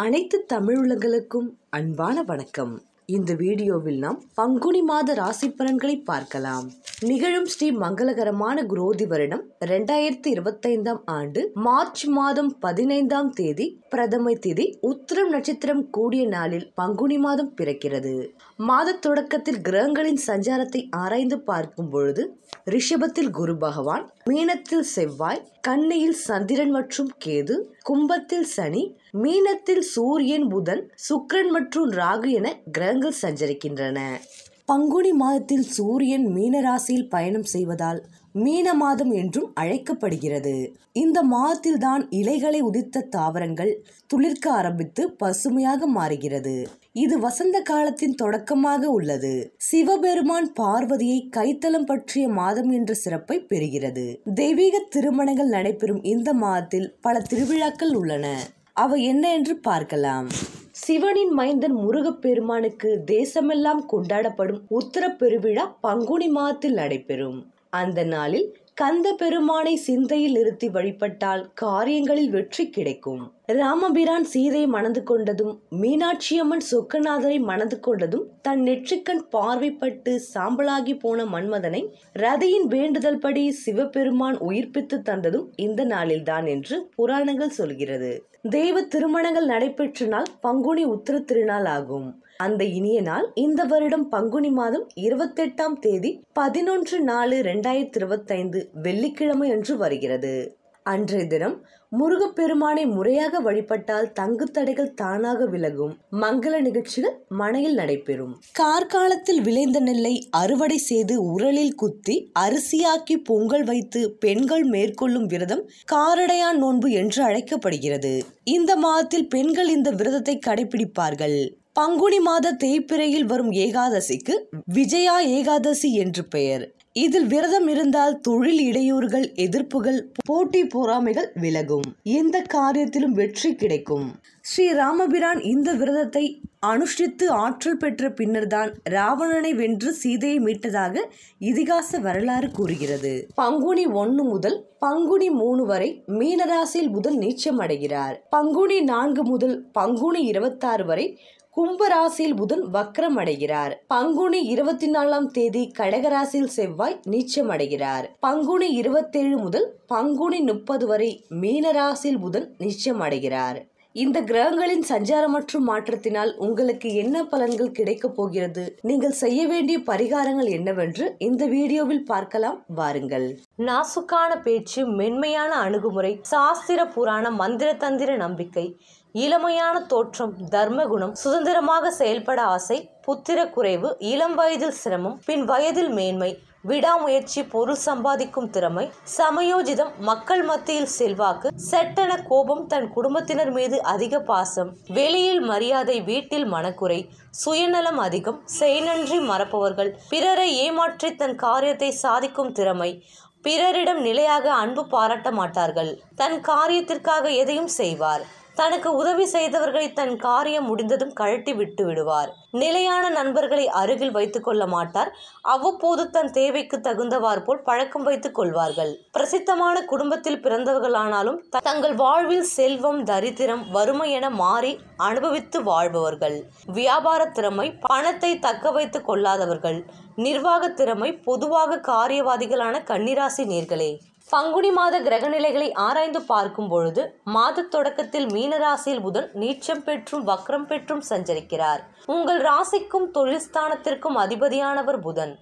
அனைத்து தமிழுலகளுக்கும் அன்பான வணக்கம். இந்த வீடியோவில் நாம் பங்குனி மாத ராசி பலன்களை பார்க்கலாம். நிகழும் ஸ்ரீ மங்களகரமான குரோதி வருடம் 2025 ஆண்டு மார்ச் மாதம் 15ஆம் தேதி பிரதமை திதி உத்திரம் நட்சத்திரம் கூடிய நாளில் பங்குனி மாதம் பிறக்கிறது. மாத தொடக்கத்தில் கிரகங்களின் சஞ்சாரத்தை ஆராய்ந்து பார்க்கும் பொழுது ரிஷபத்தில் குரு பகவான், மீனத்தில் செவ்வாய், கன்னியில் சந்திரன் மற்றும் கேது, கும்பத்தில் சனி, மீனத்தில் சூரியன், புதன், சுக்கிரன் மற்றும் ராகு என கிரகங்கள் சஞ்சரிக்கின்றன. பங்குனி மாதத்தில் சூரியன் மீன ராசியில் பயணம் செய்வதால் மீன மாதம் என்றும் அழைக்கப்படுகிறது. இந்த மாதத்தில் தான் இலைகளை உதிர்த்த தாவரங்கள் துளிர்க்க ஆரம்பித்து பசுமையாக மாறுகிறது. இது வசந்த காலத்தின் தொடக்கமாக உள்ளது. சிவபெருமான் பார்வதியை கைத்தலம் பற்றிய மாதம் என்ற சிறப்பை பெறுகிறது. தெய்வீக திருமணங்கள் நடைபெறும் இந்த மாதத்தில் பல திருவிழாக்கள் உள்ளன. அவை என்ன என்று பார்க்கலாம். சிவனின் மைந்தன் முருகப்பெருமானுக்கு தேசமெல்லாம் கொண்டாடப்படும் உத்தர பெருவிழா பங்குனி மாதத்தில் நடைபெறும். அந்த நாளில் கந்த பெருமானை சிந்தையில் நிறுத்தி வழிபட்டால் காரியங்களில் வெற்றி கிடைக்கும். ராமபிரான் சீதையை மணந்து கொண்டதும், மீனாட்சியம்மன் சொக்கநாதரை மணந்து கொண்டதும் தன் நெற்றிக்கண் பார்வைப்பட்டு சாம்பலாகி போன மன்மதனை ரதியின் வேண்டுதல் படி சிவபெருமான் உயிர்ப்பித்து தந்ததும் இந்த நாளில்தான் என்று புராணங்கள் சொல்கிறது. தெய்வ திருமணங்கள் நடைபெற்ற நாள் பங்குனி உத்திர திருநாள் ஆகும். அந்த இனிய நாள் இந்த வருடம் பங்குனி மாதம் 28ஆம் தேதி 11/4/2025 வெள்ளிக்கிழமை அன்று வருகிறது. அன்றைய தினம் முருகப்பெருமானை முறையாக வழிபட்டால் தங்கு தடைகள் தானாக விலகும். மங்கள நிகழ்ச்சிகள் மனையில் நடைபெறும். கார்காலத்தில் விளைந்த நெல்லை அறுவடை செய்து உரலில் குத்தி அரிசியாக்கி பொங்கல் வைத்து பெண்கள் மேற்கொள்ளும் விரதம் காரடையான் நோன்பு என்று அழைக்கப்படுகிறது. இந்த மாதத்தில் பெண்கள் இந்த விரதத்தை கடைபிடிப்பார்கள். பங்குனி மாத தேய்பிறையில் வரும் ஏகாதசிக்கு விஜயா ஏகாதசி என்று பெயர். இதில் விரதம் இருந்தால் தொழில் இடையூறுகள், எதிர்ப்புகள், போட்டி பொறாமைகள் விலகும். எந்த காரியத்திலும் வெற்றி கிடைக்கும். ஸ்ரீ ராமபிரான் இந்த விரதத்தை அனுஷ்டித்து ஆற்றல் பெற்ற பின்னர்தான் ராவணனை வென்று சீதையை மீட்டதாக இதிகாச வரலாறு கூறுகிறது. பங்குனி 1 முதல் பங்குனி 3 வரை மீனராசியில் புதன் நீச்சம் அடைகிறார். பங்குனி 4 முதல் பங்குனி 26 வரை கும்பராசியில் புதன் வக்ரம் அடைகிறார். பங்குனி 24ஆம் தேதி கடகராசியில் செவ்வாய் நீச்சம் அடைகிறார். பங்குனி 27 முதல் பங்குனி 30 வரை மீனராசியில் புதன் நீச்சம் அடைகிறார். இந்த கிரகங்களின் சஞ்சாரம் மற்றும் மாற்றத்தினால் உங்களுக்கு என்ன பலன்கள் கிடைக்க போகிறது, நீங்கள் செய்ய வேண்டிய பரிகாரங்கள் என்னவென்று இந்த வீடியோவில் பார்க்கலாம். வாருங்கள். நாசுக்கான பேச்சு, மென்மையான அணுகுமுறை, சாஸ்திர புராண மந்திர தந்திர நம்பிக்கை, இளமையான தோற்றம், தர்மகுணம், சுதந்திரமாக செயல்பட ஆசை, புத்திர குறைவு, இளம் வயதில் சிரமம், பின் வயதில் மேன்மை, விடாமுயற்சி, பொருள் சம்பாதிக்கும் திறமை, சமயோஜிதம், மக்கள் மத்தியில் செல்வாக்கு, சட்டென கோபம், தன் குடும்பத்தினர் மீது அதிக பாசம், வெளியில் மரியாதை, வீட்டில் மனக்குறை, சுயநலம் அதிகம், செய்நன்றி மறப்பவர்கள், பிறரை ஏமாற்றி தன் காரியத்தை சாதிக்கும் திறமை, பிறரிடம் நிலையாக அன்பு பாராட்ட மாட்டார்கள், தன் காரியத்திற்காக எதையும் செய்வார், தனக்கு உதவி செய்தவர்களை தன் காரியம் முடிந்ததும் கழட்டி விட்டு விடுவார், நிலையான நண்பர்களை அருகில் வைத்துக் கொள்ள மாட்டார், அவ்வப்போது தன் தேவைக்கு தகுந்தவாறு போல் பழக்கம் வைத்துக் கொள்வார்கள். பிரசித்தமான குடும்பத்தில் பிறந்தவர்களானாலும் தங்கள் வாழ்வில் செல்வம், தரித்திரம், வறுமை என மாறி அனுபவித்து வாழ்பவர்கள். வியாபார திறமை, பணத்தை தக்க வைத்துக் கொள்ளாதவர்கள். நிர்வாக திறமை, பொதுவாக காரியவாதிகளான கன்னிராசி நேர்களே. பங்குனி மாத கிரகநிலைகளை ஆராய்ந்து பார்க்கும் பொழுது மாத தொடக்கத்தில் மீனராசியில் புதன் நீச்சம் பெற்றும் வக்ரம் பெற்றும் சஞ்சரிக்கிறார். உங்கள் ராசிக்கும் தொழில் ஸ்தானத்திற்கும் அதிபதியானவர் புதன்.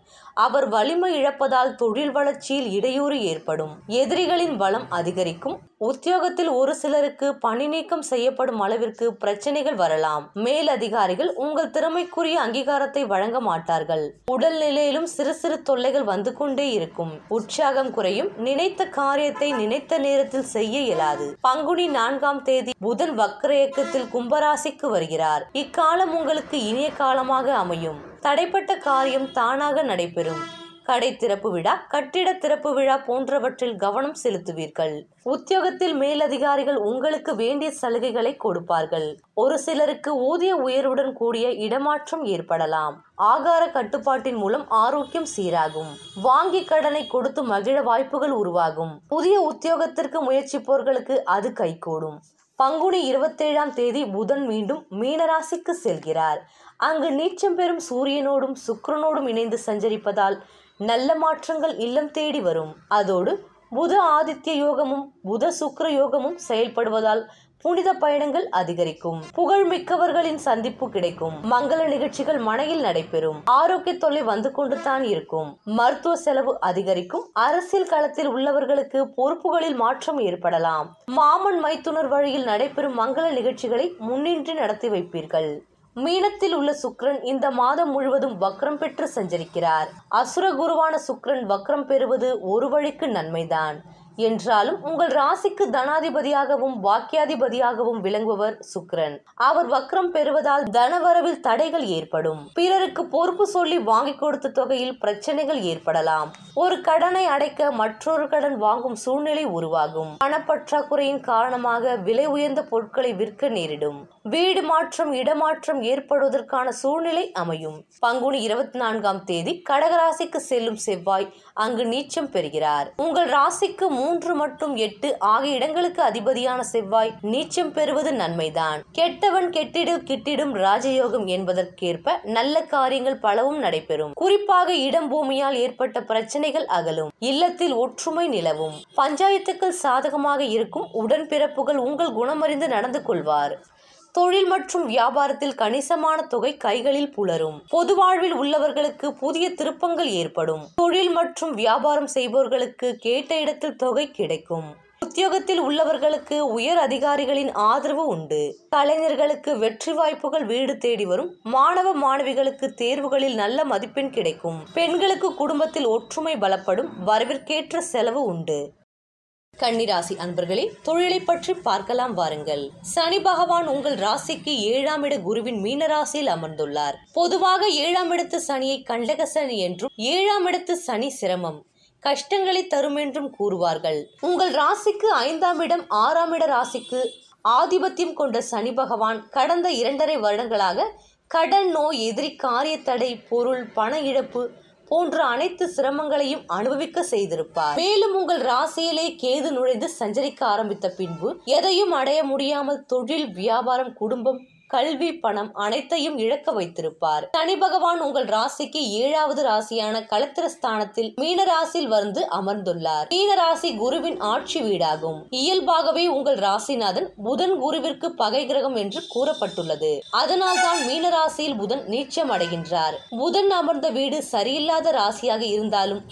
அவர் வலிமை இழப்பதால் தொழில் வளர்ச்சியில் இடையூறு ஏற்படும். எதிரிகளின் பலம் அதிகரிக்கும். உத்தியோகத்தில் ஒரு சிலருக்கு பணி நீக்கம் செய்யப்படும் அளவிற்கு பிரச்சனைகள் வரலாம். மேல் அதிகாரிகள் உங்கள் திறமைக்குரிய அங்கீகாரத்தை வழங்க மாட்டார்கள். உடல் நிலையிலும் சிறு சிறு தொல்லைகள் வந்து கொண்டே இருக்கும். உற்சாகம் குறையும். நினைத்த காரியத்தை நினைத்த நேரத்தில் செய்ய இயலாது. பங்குனி 4ஆம் தேதி புதன் வக்ர இயக்கத்தில் கும்பராசிக்கு வருகிறார். இக்காலம் உங்களுக்கு இனிய காலமாக அமையும். தடைப்பட்ட காரியம் தானாக நடைபெறும். கடை திறப்பு விழா, கட்டிட திறப்பு விழா போன்றவற்றில் கவனம் செலுத்துவீர்கள். உத்தியோகத்தில் மேலதிகாரிகள் உங்களுக்கு வேண்டிய சலுகைகளை கொடுப்பார்கள். ஒரு சிலருக்கு ஊதிய உயர்வுடன் கூடிய இடமாற்றம் ஏற்படலாம். ஆகார கட்டுப்பாட்டின் மூலம் ஆரோக்கியம் சீராகும். வாங்கி கடனை கொடுத்து மகிழ வாய்ப்புகள் உருவாகும். புதிய உத்தியோகத்திற்கு முயற்சிப்பவர்களுக்கு அது கைகூடும். பங்குனி 27ஆம் தேதி புதன் மீண்டும் மீனராசிக்கு செல்கிறார். அங்கு நீச்சம் பெறும் சூரியனோடும் சுக்கிரனோடும் இணைந்து சஞ்சரிப்பதால் நல்ல மாற்றங்கள் இல்லம் தேடி வரும். அதோடு புத ஆதித்ய யோகமும் புத சுக்கிர யோகமும் செயல்படுவதால் புனித பயணங்கள் அதிகரிக்கும். புகழ்மிக்கவர்களின் சந்திப்பு கிடைக்கும். மங்கள நிகழ்ச்சிகள் மனையில் நடைபெறும். ஆரோக்கிய தொல்லை வந்து கொண்டு தான் இருக்கும். மருத்துவ செலவு அதிகரிக்கும். அரசியல் களத்தில் உள்ளவர்களுக்கு பொறுப்புகளில் மாற்றம் ஏற்படலாம். மாமன் மைத்துனர் வழியில் நடைபெறும் மங்கள நிகழ்ச்சிகளை முன்னின்று நடத்தி வைப்பீர்கள். மீனத்தில் உள்ள சுக்கிரன் இந்த மாதம் முழுவதும் வக்ரம் பெற்று சஞ்சரிக்கிறார். அசுர குருவான சுக்கிரன் வக்ரம் பெறுவது ஒரு வழிக்கு நன்மைதான் என்றாலும் உங்கள் ராசிக்கு தனாதிபதியாகவும் பாக்கியாதிபதியாகவும் விளங்குபவர் சுக்கிரன். அவர் வக்ரம் பெறுவதால் தனவரவில் தடைகள் ஏற்படும். பிறருக்கு பொறுப்பு சொல்லி வாங்கி கொடுத்த தொகையில் பிரச்சனைகள் ஏற்படலாம். ஒரு கடனை அடைக்க மற்றொரு கடன் வாங்கும் சூழ்நிலை உருவாகும். பணப்பற்றாக்குறையின் காரணமாக விலை உயர்ந்த பொருட்களை விற்க நேரிடும். வீடு மாற்றம் இடமாற்றம் ஏற்படுவதற்கான சூழ்நிலை அமையும். பங்குனி 24ஆம் தேதி கடகராசிக்கு செல்லும் செவ்வாய் அங்கு நீச்சம் பெறுகிறார். உங்கள் ராசிக்கு 3 மற்றும் 8 ஆகிய இடங்களுக்கு அதிபதியான செவ்வாய் நீச்சம் பெறுவது நன்மைதான். கெட்டவன் கெட்டிடும் கிட்டிடும் ராஜயோகம் என்பதற்கேற்ப நல்ல காரியங்கள் பலவும் நடைபெறும். குறிப்பாக இடம் பூமியால் ஏற்பட்ட பிரச்சனைகள் அகலும். இல்லத்தில் ஒற்றுமை நிலவும். பஞ்சாயத்துக்கள் சாதகமாக இருக்கும். உடன்பிறப்புகள் உங்கள் குணமறிந்து நடந்து கொள்வார். தொழில் மற்றும் வியாபாரத்தில் கணிசமான தொகை கைகளில் புலரும். பொது வாழ்வில் உள்ளவர்களுக்கு புதிய திருப்பங்கள் ஏற்படும். தொழில் மற்றும் வியாபாரம் செய்பவர்களுக்கு கேட்ட இடத்தில் தொகை கிடைக்கும். உத்தியோகத்தில் உள்ளவர்களுக்கு உயர் அதிகாரிகளின் ஆதரவு உண்டு. கலைஞர்களுக்கு வெற்றி வாய்ப்புகள் வீடு தேடி வரும். மாணவ மாணவிகளுக்கு தேர்வுகளில் நல்ல மதிப்பெண் கிடைக்கும். பெண்களுக்கு குடும்பத்தில் ஒற்றுமை பலப்படும். வரவிற்கேற்ற செலவு உண்டு. கன்னிராசி அன்பர்களே, தொழிலை பற்றி பார்க்கலாம் வாருங்கள். சனி பகவான் உங்கள் ராசிக்கு 7ஆம் இட குருவின் மீன ராசியில் அமர்ந்துள்ளார். பொதுவாக 7ஆம் இடத்து சனியை கண்டக சனி என்றும் 7ஆம் இடத்து சனி சிரமம் கஷ்டங்களை தரும் என்றும் கூறுவார்கள். உங்கள் ராசிக்கு 5ஆம் இடம் 6ஆம் இட ராசிக்கு ஆதிபத்தியம் கொண்ட சனி பகவான் கடந்த 2.5 வருடங்களாக கடன், நோய், எதிரி, காரிய தடை, பொருள், பண இழப்பு போன்ற அனைத்து சிரமங்களையும் அனுபவிக்க செய்திருப்பார். மேலும் உங்கள் ராசியிலே கேது நுழைந்து சஞ்சரிக்க ஆரம்பித்த பின்பு எதையும் அடைய முடியாமல் தொழில், வியாபாரம், குடும்பம், கல்வி, பணம் அனைத்தையும் இழக்க வைத்திருப்பார். சனி பகவான் உங்கள் ராசிக்கு 7வது ராசியான களத்திரஸ்தானத்தில் மீன ராசியில் வந்து அமர்ந்துள்ளார். மீன ராசி குருவின் ஆட்சி வீடாகும். இயல்பாகவே உங்கள் ராசிநாதன் புதன் குருவிற்கு பகை கிரகம் என்று கூறப்பட்டுள்ளது. அதனால்தான் மீன ராசியில் புதன் நீச்சம் அடைகின்றார். புதன் அமர்ந்த வீடு சரியில்லாத ராசியாக இருந்தாலும்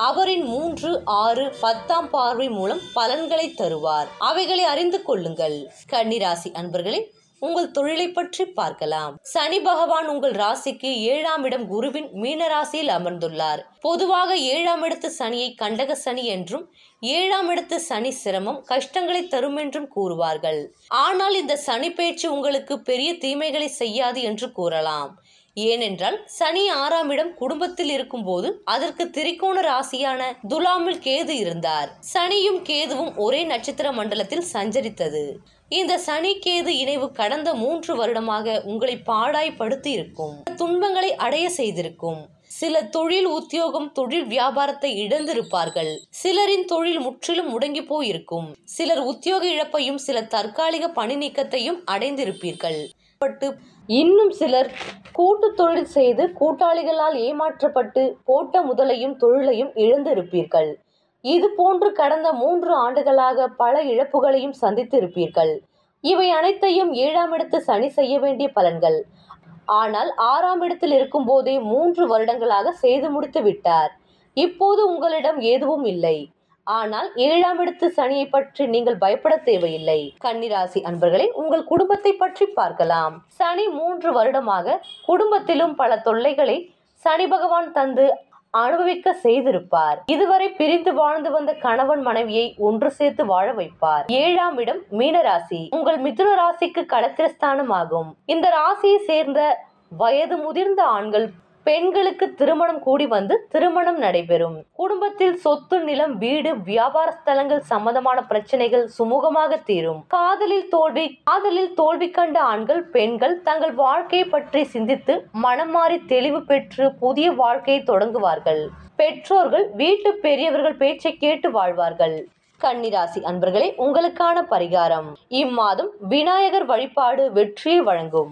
அவரின் 3, 6, 10ஆம் பார்வை மூலம் பலன்களை தருவார். அவைகளை அறிந்து கொள்ளுங்கள். கன்னிராசி அன்பர்களே, உங்கள் தொழிலை பற்றி பார்க்கலாம். சனி பகவான் உங்கள் ராசிக்கு 7ஆம் இடம் குருவின் மீன ராசியில் அமர்ந்துள்ளார். பொதுவாக 7ஆம் இடத்து சனியை கண்டக சனி என்றும் 7ஆம் இடத்து சனி சிரமம் கஷ்டங்களை தரும் என்றும் கூறுவார்கள். ஆனால் இந்த சனி பேச்சு உங்களுக்கு பெரிய தீமைகளை செய்யாது என்று கூறலாம். ஏனென்றால் சனி 6ஆம் இடம் குடும்பத்தில் இருக்கும் போது அதற்கு திரிகோண ராசியான துலாமில் கேது இருந்தார். சனியும் கேதுவும் ஒரே நட்சத்திர மண்டலத்தில் சஞ்சரித்தது. இந்த சனி கேது இணைவு கடந்த 3 வருடமாக உங்களை பாடாய்படுத்தி இருக்கும். துன்பங்களை அடைய செய்திருக்கும். சில தொழில், உத்தியோகம், தொழில் வியாபாரத்தை இழந்திருப்பார்கள். சிலரின் தொழில் முற்றிலும் முடங்கி போயிருக்கும். சிலர் உத்தியோக இழப்பையும் சில தற்காலிக பணி நீக்கத்தையும் அடைந்திருப்பீர்கள். இன்னும் சிலர் கூட்டு தொழில் செய்து கூட்டாளிகளால் ஏமாற்றப்பட்டு போட்ட முதலையும் தொழிலையும் இழந்திருப்பீர்கள். இது போன்று கடந்த 3 ஆண்டுகளாக பல இழப்புகளையும் சந்தித்திருப்பீர்கள். இவை அனைத்தையும் 7ஆம் இடத்து சனி செய்ய வேண்டிய பலன்கள். ஆனால் 6ஆம் இடத்தில் இருக்கும் போதே 3 வருடங்களாக செய்து முடித்து விட்டார். இப்போது உங்களிடம் எதுவும் இல்லை. ஆனால் 7ஆம் இடத்து சனியை பற்றி நீங்கள் பயப்பட தேவையில்லை. கன்னிராசி அன்பர்களே, உங்கள் குடும்பத்தை பற்றி பார்க்கலாம். சனி 3 வருடமாக குடும்பத்திலும் பல தொல்லைகளை சனி பகவான் தந்து அனுபவிக்க செய்திருப்பார். இதுவரை பிரிந்து வாழ்ந்து வந்த கணவன் மனைவியை ஒன்று சேர்த்து வாழ வைப்பார். 7ஆம் இடம் மீனராசி உங்கள் மிதுன ராசிக்கு களத்திரஸ்தானம் ஆகும். இந்த ராசியை சேர்ந்த வயது முதிர்ந்த ஆண்கள் பெண்களுக்கு திருமணம் கூடி வந்து திருமணம் நடைபெறும். குடும்பத்தில் சொத்து, நிலம், வீடு, வியாபார ஸ்தலங்கள் சம்பந்தமான பிரச்சனைகள் சுமூகமாக தீரும். காதலில் தோல்வி கண்ட ஆண்கள், பெண்கள் தங்கள் வாழ்க்கையை பற்றி சிந்தித்து மனம் மாறி தெளிவு பெற்று புதிய வாழ்க்கையை தொடங்குவார்கள். பெற்றோர்கள், வீட்டு பெரியவர்கள் பேச்சை கேட்டு வாழ்வார்கள். கன்னிராசி அன்பர்களே, உங்களுக்கான பரிகாரம்: இம்மாதம் விநாயகர் வழிபாடு வெற்றியை வழங்கும்.